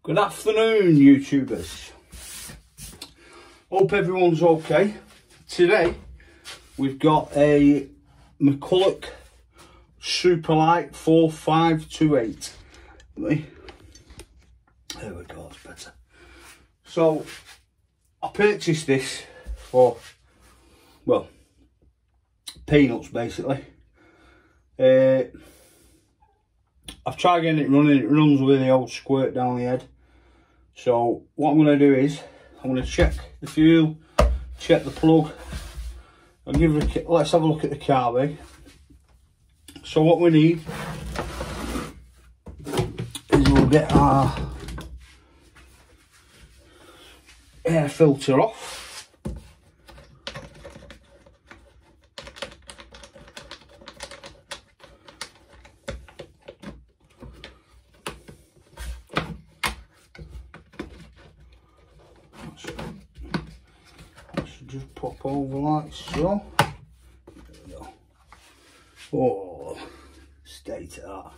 Good afternoon, YouTubers. Hope everyone's okay. Today we've got a Mcculloch SuperLite 4528. There we go, that's better. So I purchased this for, well, peanuts basically. I've tried getting it running. It runs with the old squirt down the head. So what I'm going to do is I'm going to check the fuel, check the plug. I'll give it let's have a look at the carb. So what we need is we'll get our air filter off. Just pop over like so. There we go. Oh, state of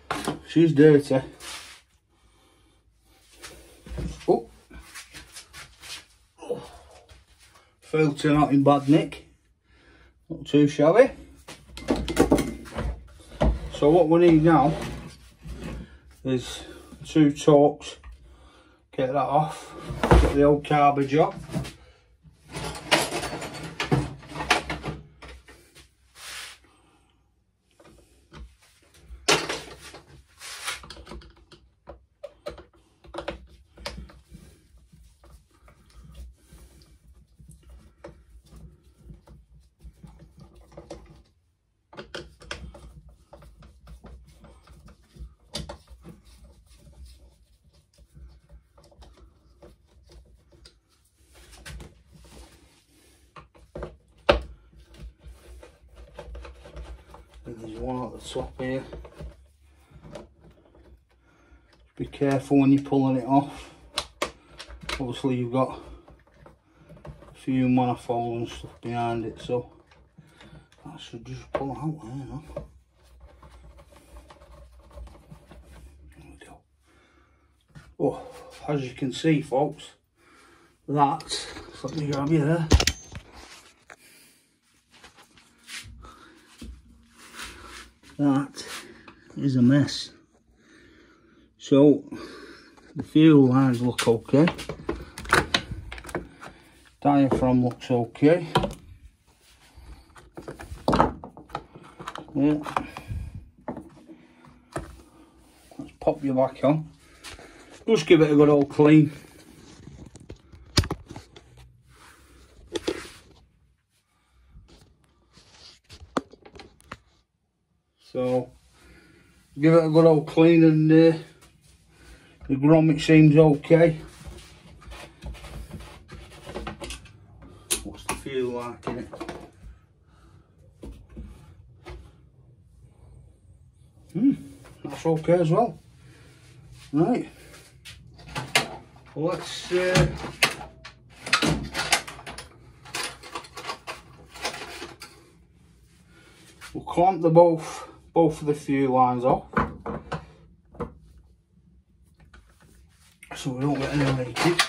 that. She's dirty. Oh. Filter not in bad nick. Not too shabby. So what we need now is 2 torques. Get that off. Get the old garbage off. There's one at the top here. Be careful when you're pulling it off. Obviously you've got a few manifolds and stuff behind it, so that should just pull out there now. There we go. Oh, as you can see folks, that, let me grab you there. That is a mess. So the fuel lines look okay. Diaphragm looks okay. Yeah. Let's pop you back on. Just give it a good old clean. So give it a good old clean, and the grommet seems okay. What's the fuel like in it? That's okay as well. Right. Well, let's we'll clamp the both of the fuel lines off, so we don't get any leakage.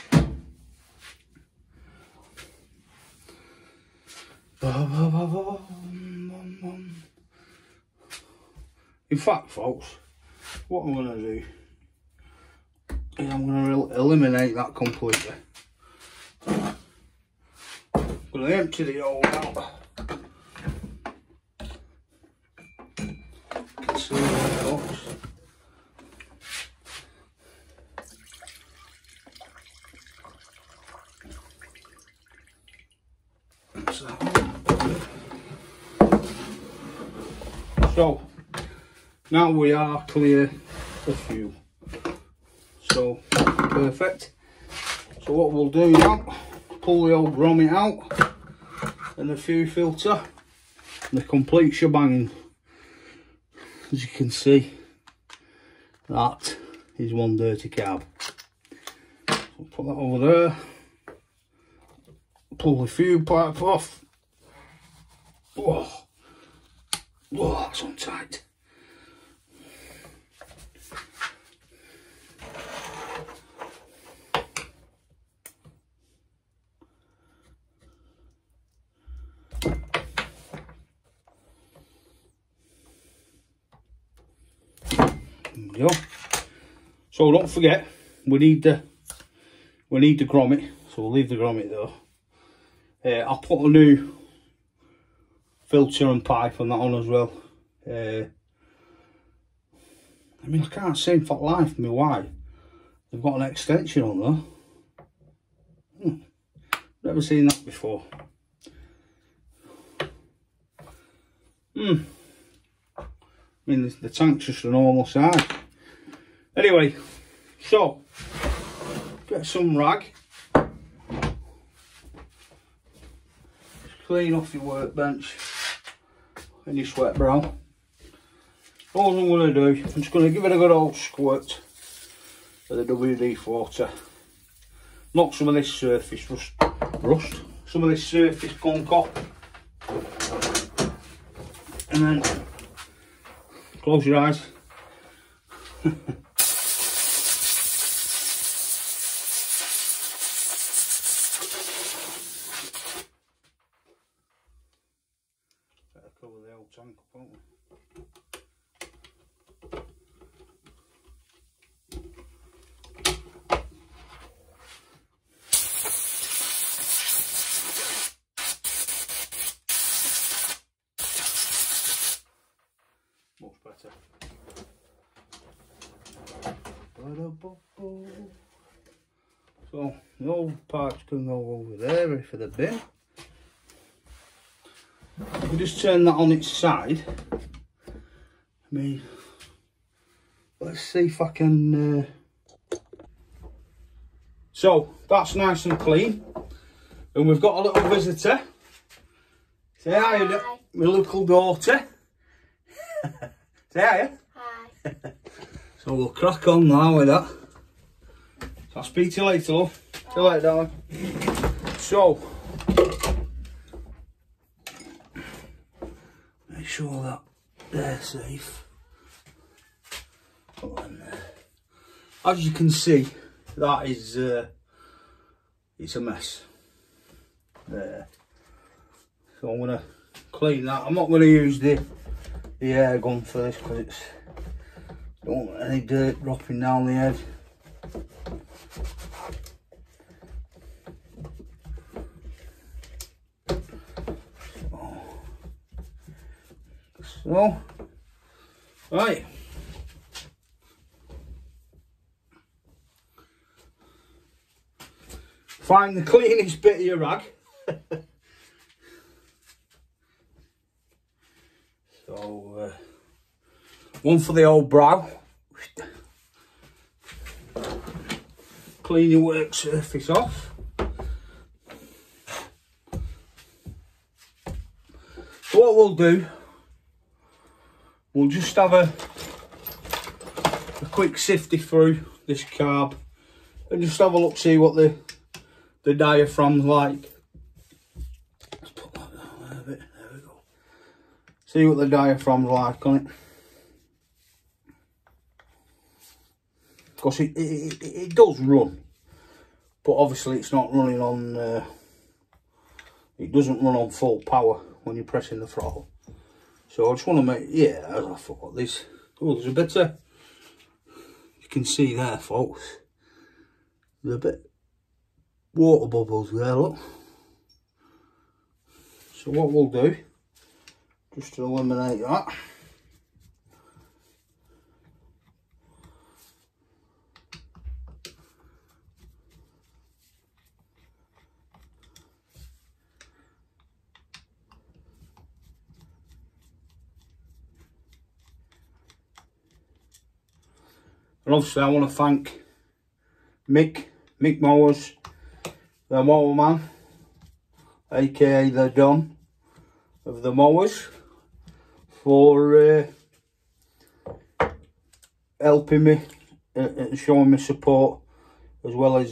In fact folks, what I'm going to do is I'm going to eliminate that completely. I'm going to empty the hole out. So now we are clear of fuel. So perfect. So what we'll do now, pull the old grommet out and the fuel filter and the complete shebang. As you can see, that is one dirty carb. So put that over there, pull the fuel pipe off. Oh, that's on tight. we go. So don't forget, we need the grommet, so we'll leave the grommet though. I'll put a new filter and pipe on that on as well. I mean, I can't see for life me why they've got an extension on there. Never seen that before. I mean, the tank's just a normal size. Anyway, so get some rag, clean off your workbench and your sweat brow. All I'm going to do, I'm just going to give it a good old squirt of the WD-40. Knock some of this surface rust, some of this surface gunk off, and then close your eyes. Better cover the old tank up, won't we? Much better. So the old parts can go over there, ready for the bin. If we just turn that on its side, I mean, let's see if I can. So that's nice and clean, and we've got a little visitor. Say hi, my little daughter. Say hi. Hi. So we'll crack on now with that. So I'll speak to you later, love. See you later, darling. So, make sure that they're safe. Put them there. As you can see, that is it's a mess. There. So I'm gonna clean that. I'm not gonna use the air gun for this because it's don't want any dirt dropping down the head. So right. Find the cleanest bit of your rag. So one for the old brow. Clean your work surface off. So what we'll do, we'll just have a quick sifty through this carb and just have a look, see what the diaphragm's like. Let's put that down there a bit, there we go. See what the diaphragm's like on it. Because it does run, but obviously it's not running on, it doesn't run on full power when you're pressing the throttle. So I just want to make, yeah, I thought this, oh, there's a bit of, you can see there, folks, there's a bit water bubbles there, look. So what we'll do, just to eliminate that, and obviously I want to thank Mick Mowers, the mower man, aka the Don of the mowers, for helping me and showing me support, as well as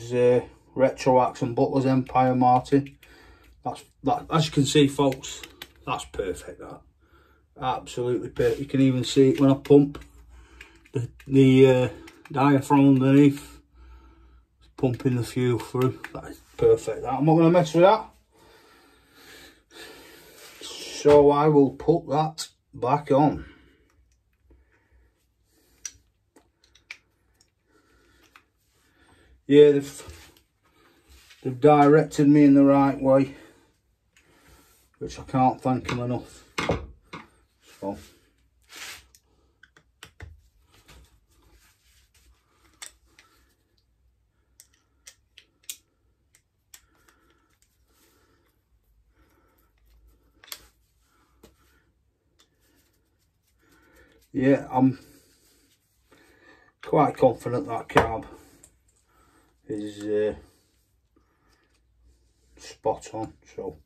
Retroax and Butler's Empire Martin. That, as you can see, folks, that's perfect. That absolutely perfect. You can even see it when I pump the diaphragm underneath. Pumping the fuel through. That is perfect. That. I'm not going to mess with that. So I will put that back on. Yeah, they've directed me in the right way, which I can't thank them enough. So yeah, I'm quite confident that carb is spot on. So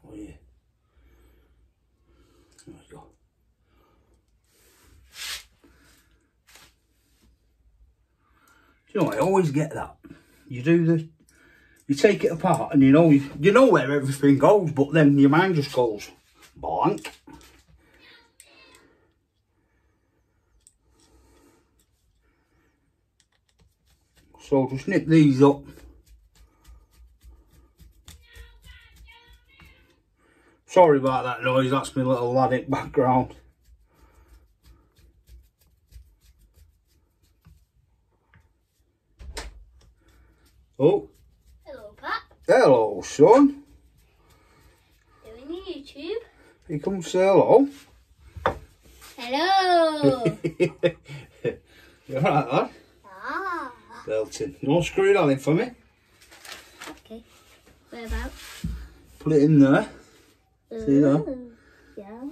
oh yeah, there we go. You know, I always get that. You take it apart and you know where everything goes, but then your mind just goes blank. So just nip these up. Sorry about that noise, that's my little lad in background. Oh. Hello, Pap. Hello, son. Doing your YouTube. He comes to say hello. Hello. You alright, lad? Ah. Belting. You want to screw that in for me? Okay. Whereabouts? Put it in there. See that? Yeah.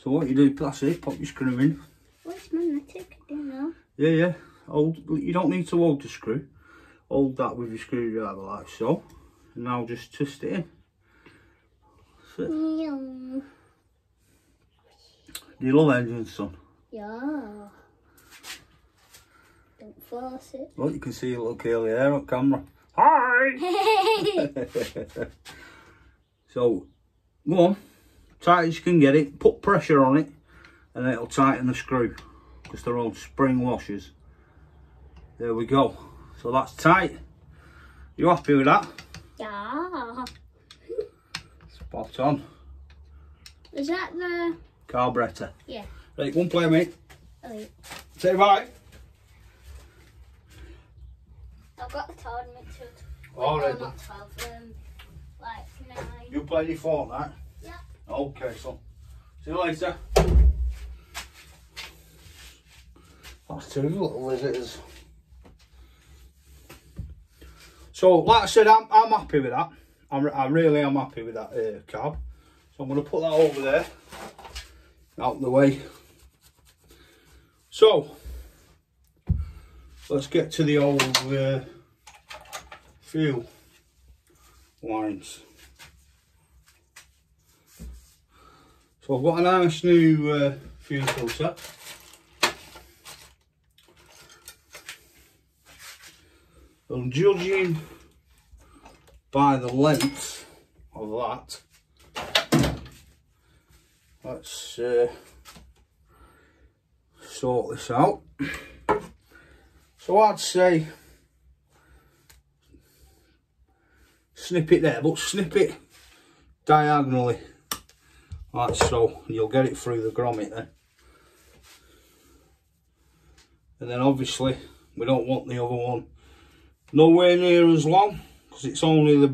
So what you do, that's it, pop your screw in. What's magnetic? I don't know. Yeah. You don't need to hold the screw. Hold that with your screwdriver like so. And now just twist it in. That's it. Yeah. Do you love engines, son? Yeah. Don't force it. Well, you can see a little curly hair on camera. Hi! So, go on. Tight as you can get it. Put pressure on it. And it'll tighten the screw. Because they're on spring washers. There we go. So that's tight. You happy with that? Yeah. Spot on. Is that the Carburetor. Yeah. Right, go and play, mate. Oh, wait. Say bye. I've got the tournament too. All right, not 12, like 9. You play your Fortnite? Yeah. Okay, so see you later. That's two little visitors. So, like I said, I'm happy with that. I really am happy with that carb. So I'm going to put that over there, out the way. So, let's get to the old fuel lines. So I've got a nice new fuel filter. I'm judging by the length of that. Let's sort this out. So I'd say snip it there, but snip it diagonally like so, and you'll get it through the grommet then. And then obviously we don't want the other one nowhere near as long, because it's only the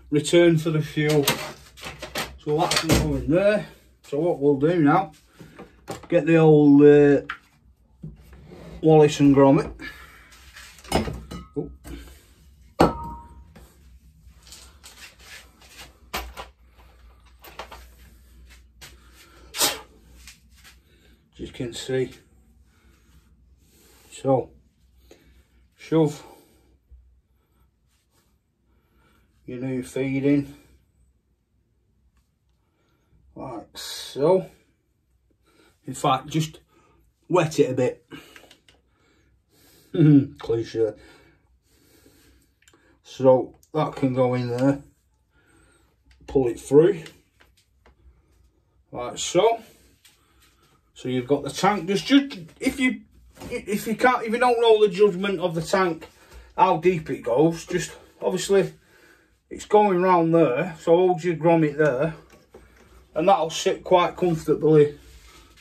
return for the fuel. So that's going to go in there. So what we'll do now, get the old Wallace and grommet. Oh. As you can see, so shove your new feed in like so. In fact, just wet it a bit. Cliche. So that can go in there. Pull it through like so. So you've got the tank. Just if you don't know the judgment of the tank how deep it goes. Just obviously it's going round there, so hold your grommet there, and that'll sit quite comfortably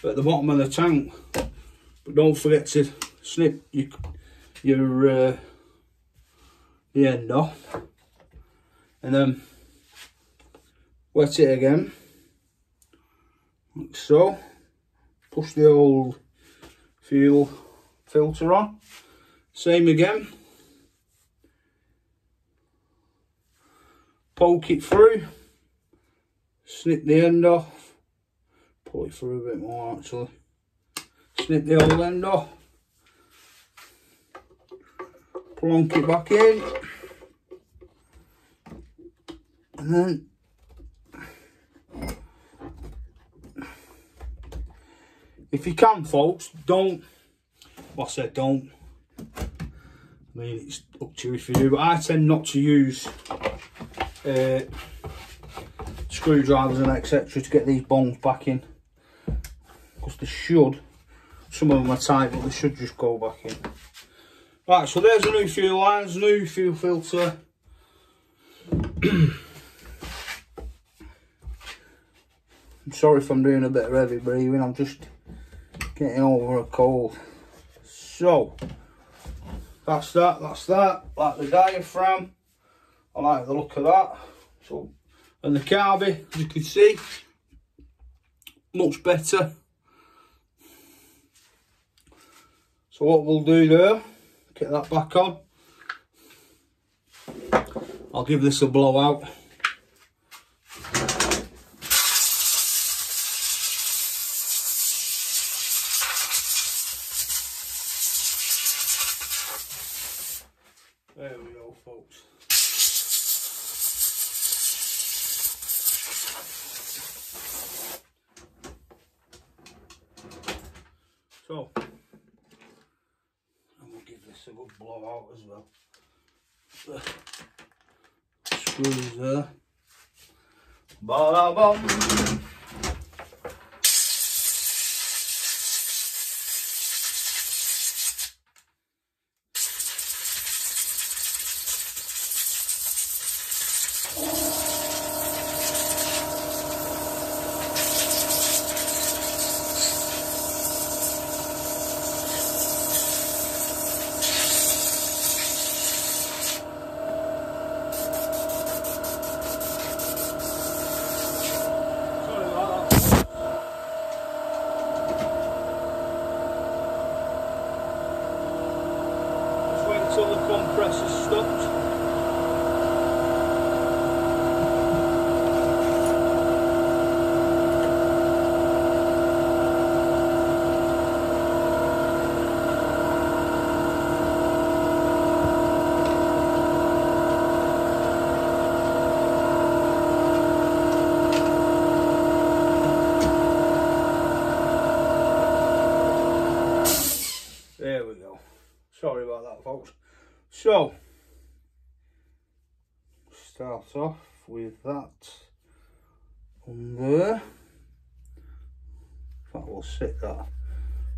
at the bottom of the tank. But don't forget to snip the end off, and then wet it again, like so. Push the old fuel filter on, same again. Poke it through, snip the end off, pull it through a bit more actually, snip the old end off, plonk it back in, and then if you can, folks, don't, well, I said don't, I mean it's up to you if you do, but I tend not to use screwdrivers and etc. to get these bones back in, because they should, some of them are tight, but they should just go back in. Right, so there's the new fuel lines, new fuel filter. I'm sorry if I'm doing a bit of heavy breathing, I'm just getting over a cold. So that's that, like the diaphragm, I like the look of that. So, and the carby, as you can see, much better. So what we'll do there, get that back on. I'll give this a blowout. There we go, folks. So, and we'll give this a good blowout as well. The screws there. Ba-da-bum. Until the compressor stopped. There we go. Sorry about that, folks. So, start off with that on there. In fact, we'll sit that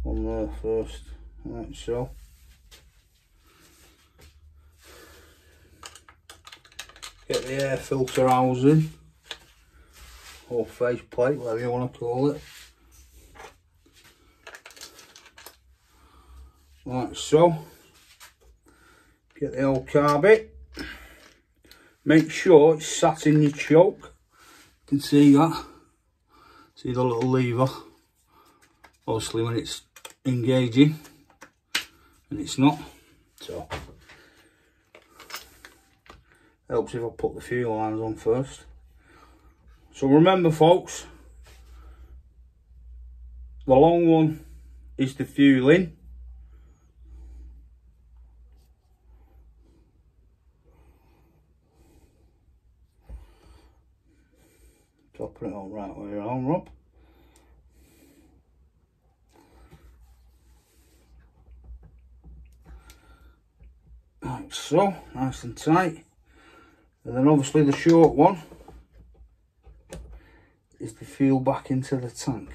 on there first, like so. Get the air filter housing, or face plate, whatever you want to call it. Like so. Get the old carby. Make sure it's sat in your choke. You can see that. See the little lever. Obviously when it's engaging, and it's not. So helps if I put the fuel lines on first. So remember, folks, the long one is the fuel in. So I'll put it on right way around, Rob. Like so, nice and tight. And then obviously the short one is the fuel back into the tank.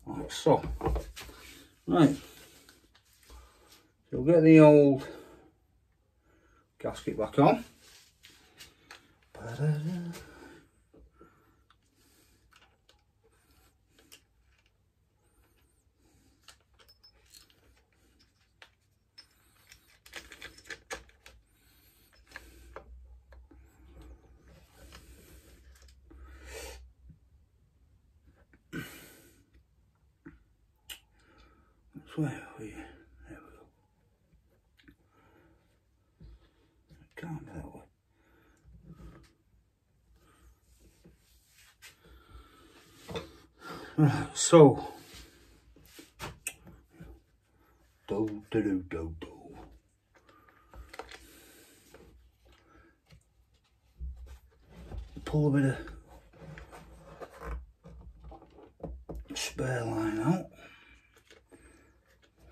Like so. Right. So we'll get the old gasket back on. Ba-da-da. Where are we? There we go. It can't be that way. Right, so do. Pull a bit of spare line out.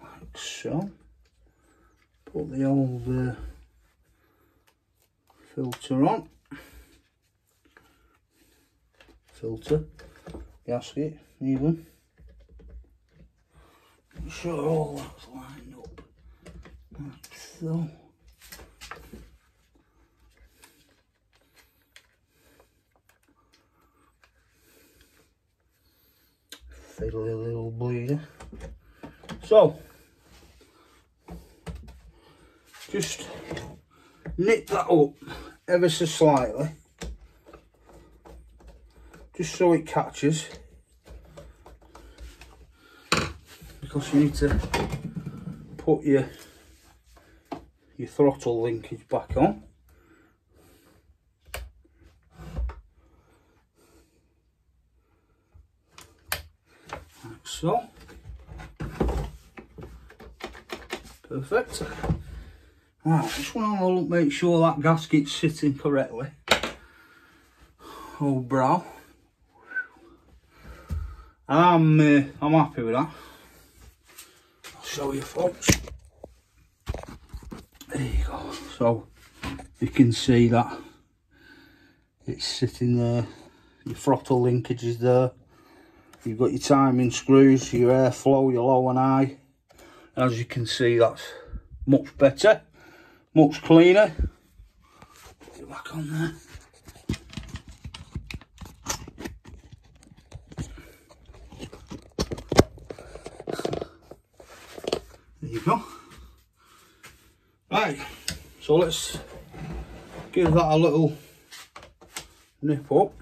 Like so. Put the old filter on. Filter, gasket, even. Make sure all that's lined up. Like so. Fiddly little bleeder. So, just knit that up ever so slightly, just so it catches, because you need to put your throttle linkage back on. Like so. Perfect. Right, just want to have a look, make sure that gasket's sitting correctly. Old brow. I'm happy with that. I'll show you, folks. There you go. So you can see that it's sitting there. Your throttle linkage is there. You've got your timing screws, your airflow, your low and high. As you can see, that's much better, much cleaner. Put it back on there. There you go. Right, so let's give that a little nip up.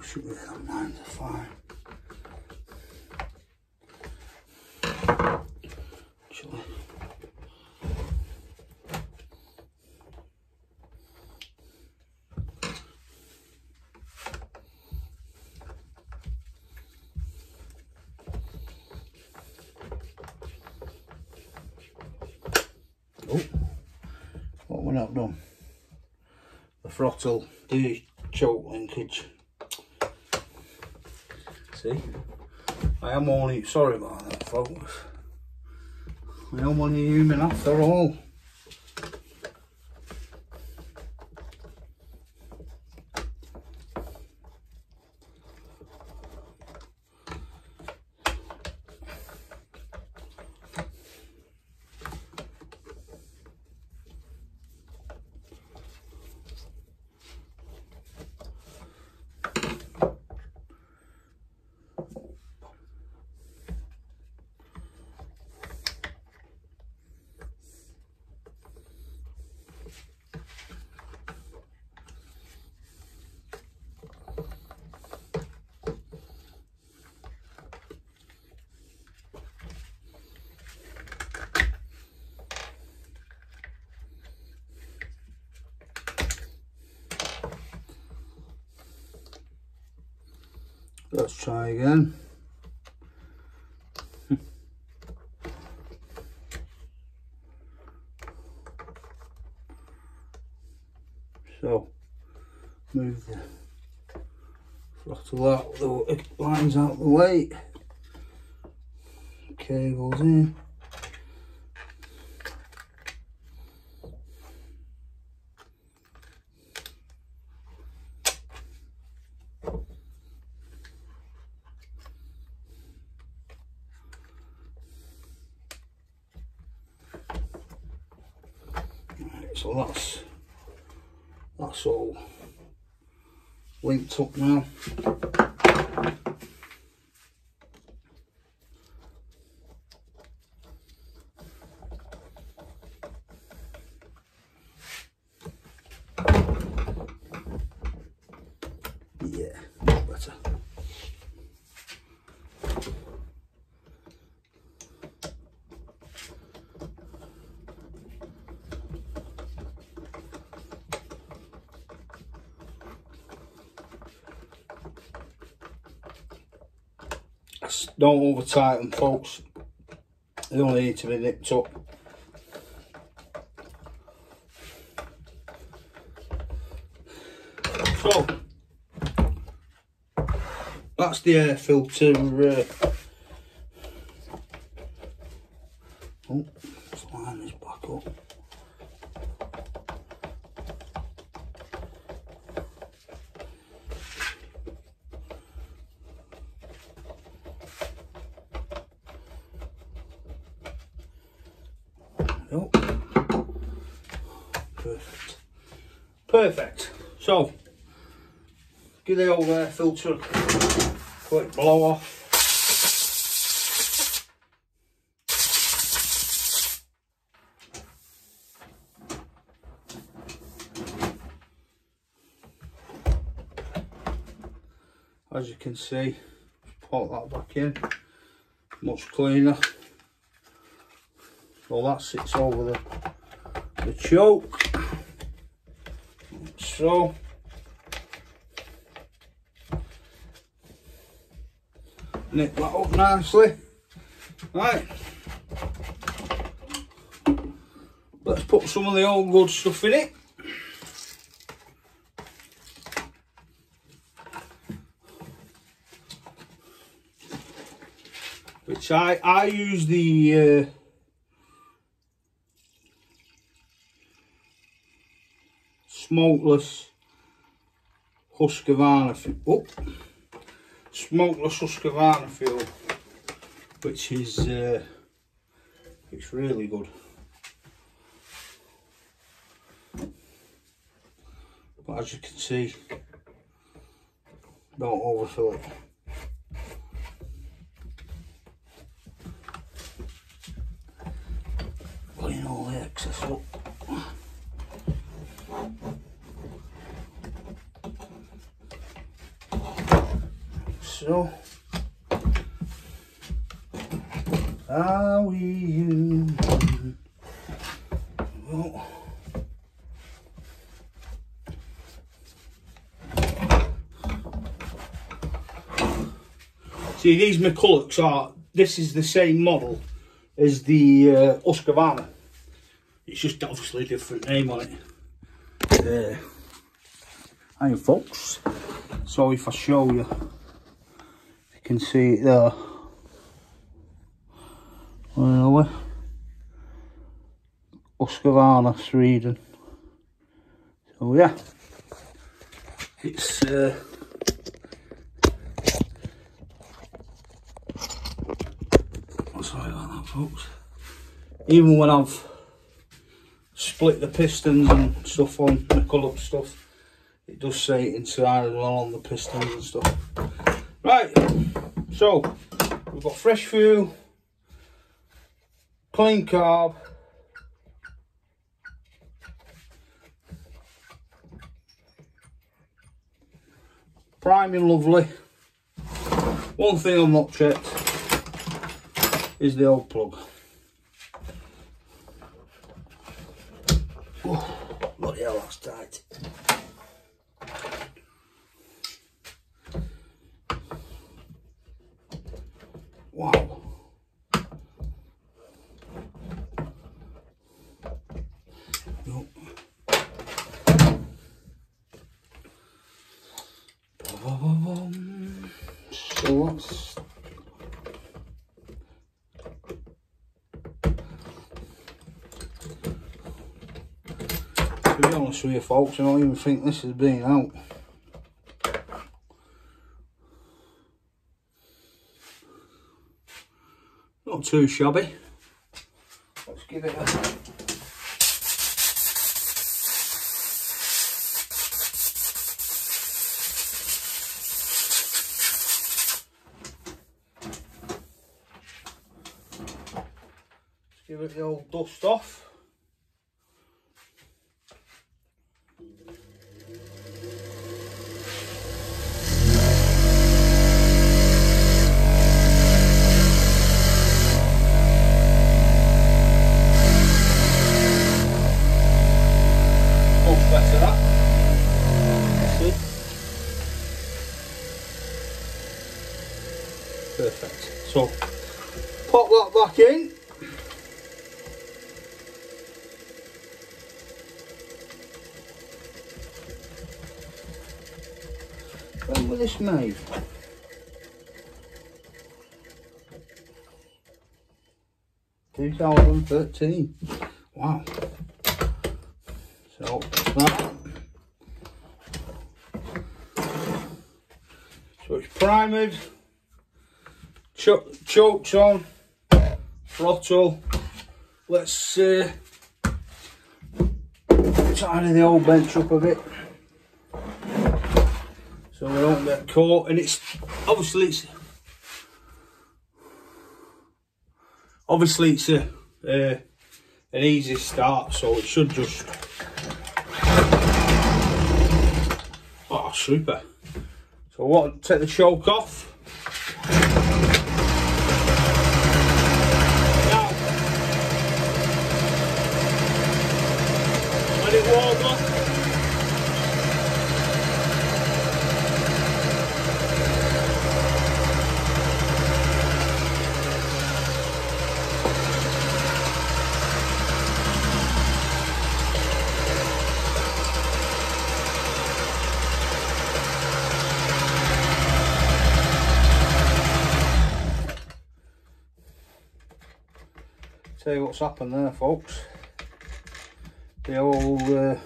Should be that 9 to 5. Actually. Oh, what we're not done. The throttle, the choke linkage. See, I am only, sorry about that, folks. I am only human after all. Let's try again. So, move the throttle out, the lines out the way, cables in. So that's all linked up now. Yeah, much better. Don't over tighten, folks. They only need to be nipped up. So that's the air filter. Oh, let's line this back up. Oh, perfect. Perfect. So, give the old air filter a quick blow off. As you can see, put that back in, much cleaner. So that sits over the choke, so. Nip that up nicely. Right, let's put some of the old good stuff in it. Which I use the smokeless Husqvarna fuel. Smokeless Husqvarna fuel, which is it's really good. But as you can see, don't overfill it. Clean all the excess up. So, are we well, see, these Mccullochs are, this is the same model as the Husqvarna. It's just obviously a different name on it. Hi folks, so if I show you, you can see it there. Where are we? Husqvarna, Sweden. So yeah, it's sorry about that, folks. Even when I've split the pistons and stuff on Mcculloch stuff, it does say it inside as well on the pistons and stuff. Right, so we've got fresh fuel, clean carb, priming lovely. One thing I've not checked is the old plug. Oh, bloody hell, that's tight. Wow. Nope. So that's to be honest with you folks, I don't even think this has been out. Not too shabby. Let's give it a Give it the old dust off. Much better that. See? Perfect. So pop that back in. When was this made? $2013. Wow. So that. So it's primed, chokes on, throttle. Let's tidy the old bench up a bit so we don't get caught. And it's obviously an easy start, so it should just super. So what? Take the choke off. Now let it warm up. Tell you what's happened there, folks. The old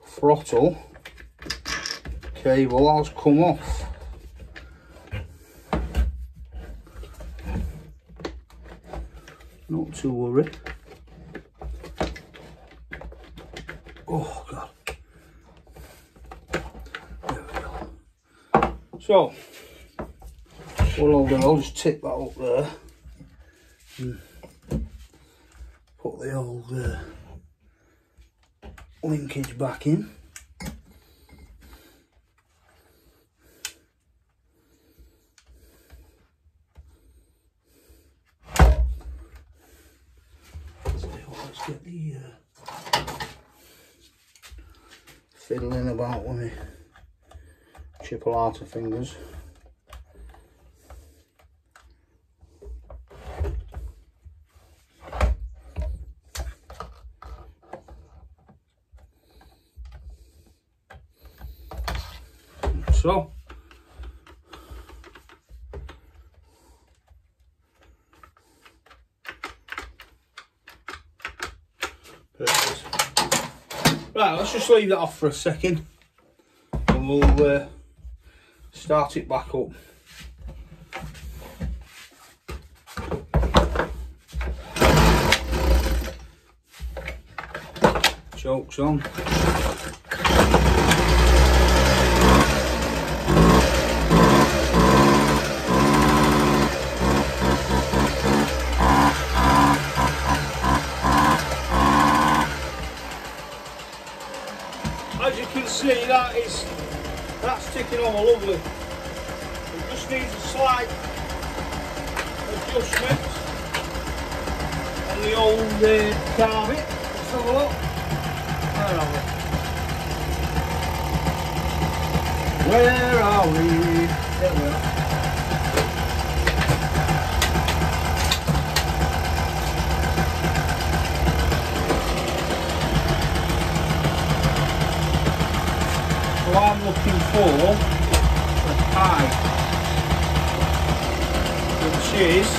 throttle cable has come off. Not to worry. Oh God. There we go. So what I'll do, I'll just tip that up there and put the old linkage back in. Let's get the fiddling about with my chipolata fingers. So perfect. Right, let's just leave that off for a second and we'll start it back up. Chokes on. As you can see, that's ticking over lovely. It just needs a slight adjustment on the old carpet. Let's have a look. Where are we? Where are we? There we are. So I'm looking for a pipe, which is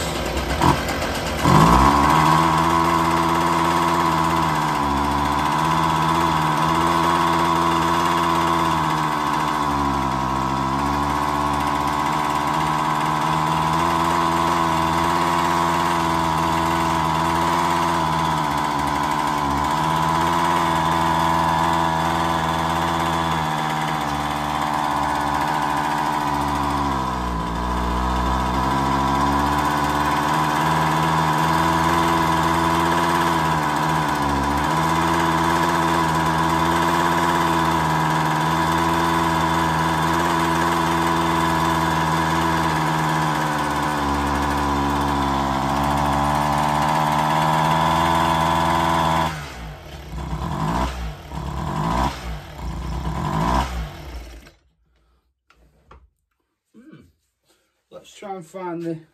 let's try and find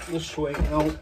the sweet note.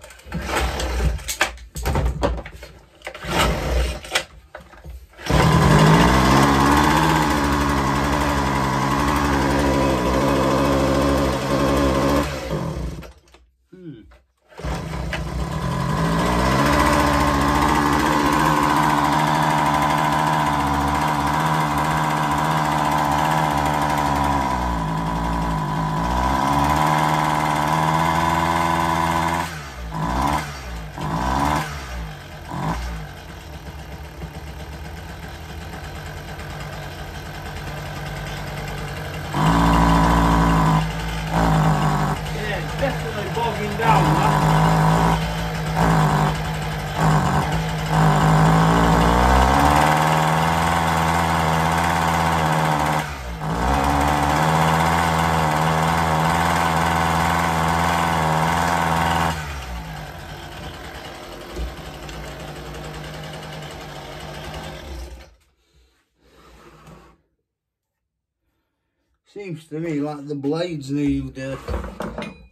Seems to me like the blades need a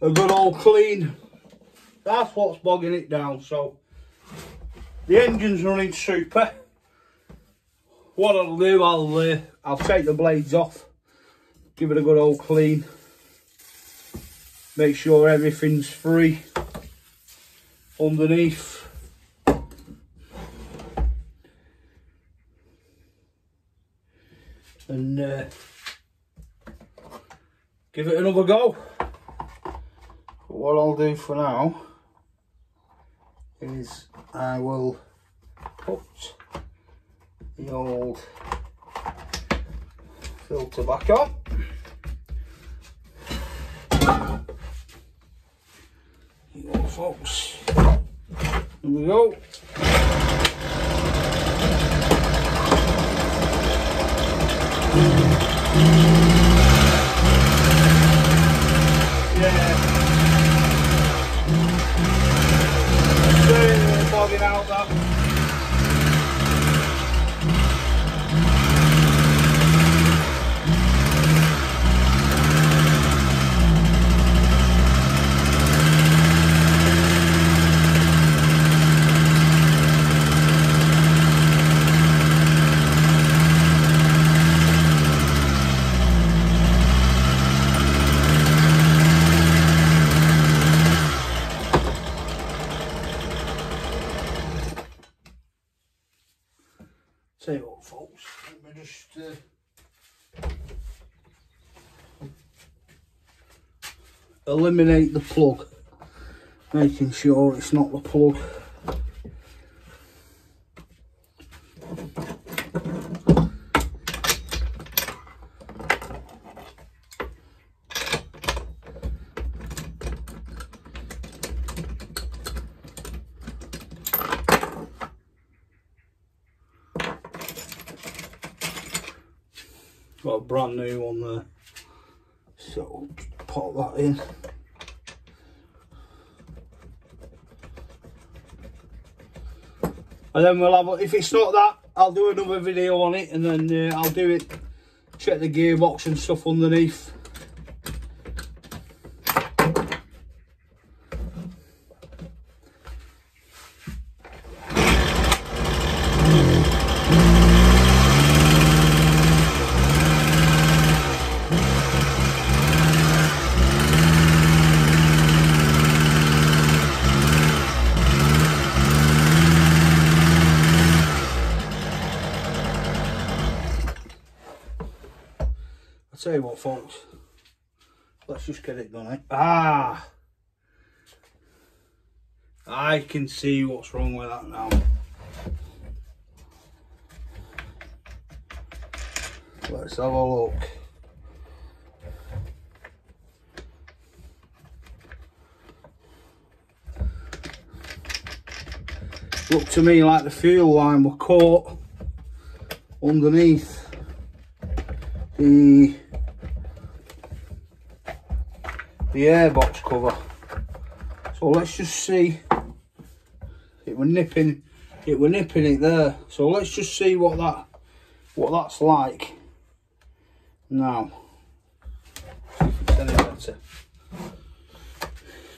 good old clean. That's what's bogging it down. So the engine's running super. What I'll do, I'll take the blades off, give it a good old clean, make sure everything's free underneath. And give it another go. But what I'll do for now is I will put the old filter back on. Here you go, folks. Here we go. Bogging out that. Tell you what, folks, let me just eliminate the plug, making sure it's not the plug. Got a brand new one there, so pop that in. And then we'll have, if it's not that, I'll do another video on it, and then I'll do it, check the gearbox and stuff underneath. Tell you what, folks, let's just get it done, eh? Ah, I can see what's wrong with that now. Let's have a look. Looked to me like the fuel line were caught underneath the airbox cover. So let's just see. It were nipping it there. So let's just see what that's like now. See if it's any better. matter.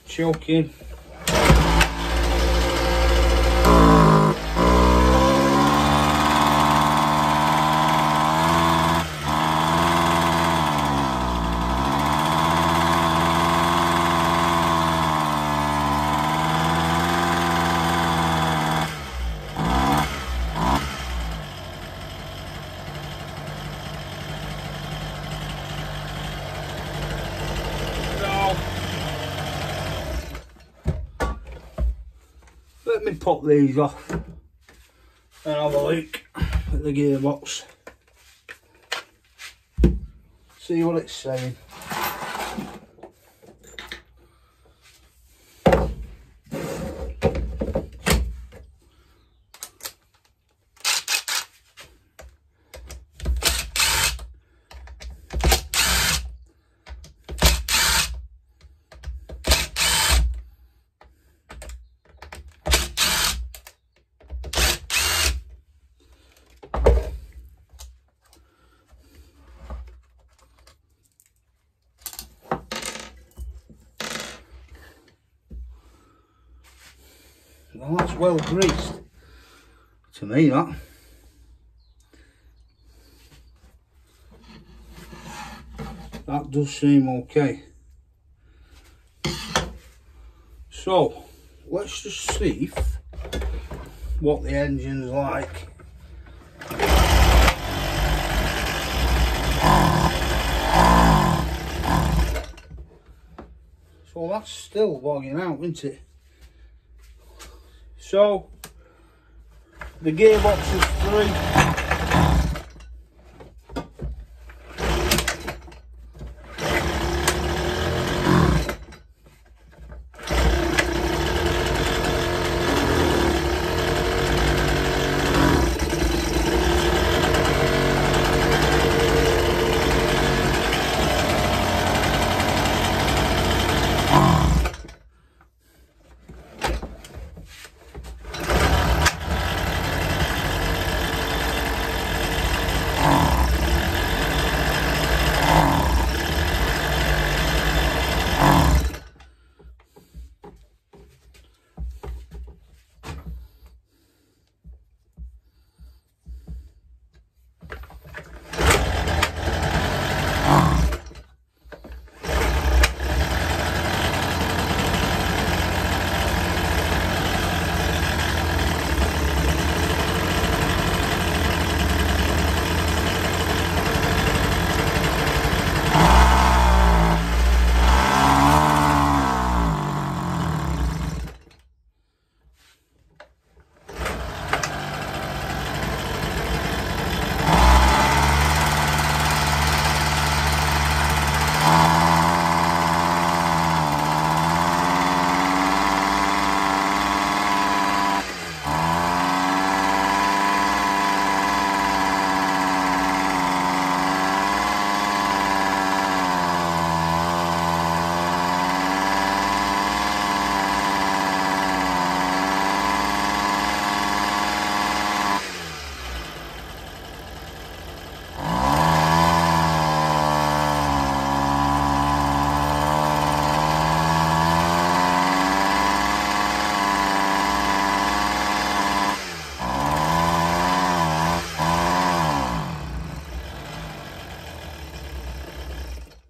Choking. Let me pop these off and have a look at the gearbox. See what it's saying. Well, that's well greased to me, that. That does seem okay. So let's just see what the engine's like. So that's still bogging out, isn't it? So the gearbox is 3.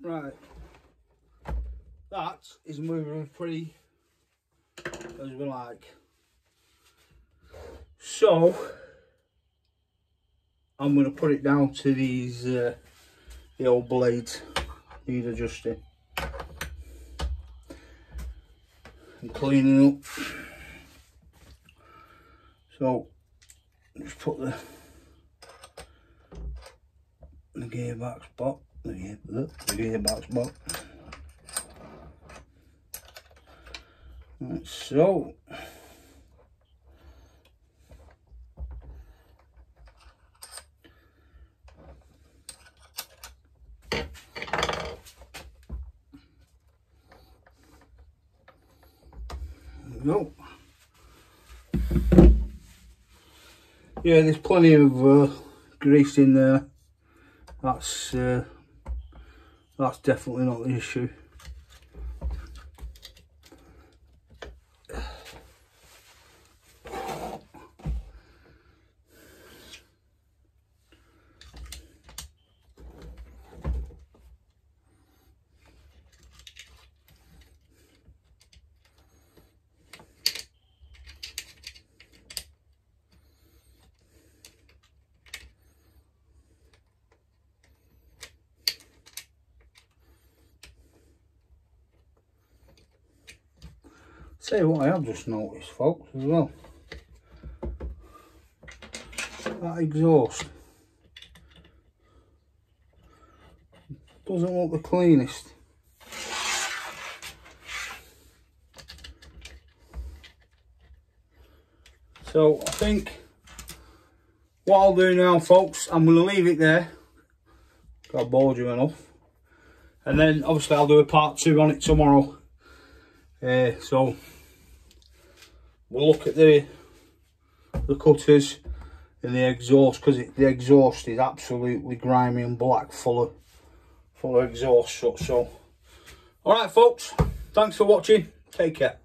Right, that is moving pretty as we like. So I'm going to put it down to these the old blades need adjusting and cleaning up. So just put the gearbox box. The gearbox box. Right, so there we go. Yeah, there's plenty of grease in there. That's definitely not the issue. Tell you what I have just noticed, folks, as well. That exhaust doesn't look the cleanest. So I think what I'll do now, folks, I'm going to leave it there. I've bored you enough. And then obviously I'll do a part 2 on it tomorrow. So we'll look at the cutters and the exhaust, because the exhaust is absolutely grimy and black, full of exhaust soot. So, all right, folks, thanks for watching. Take care.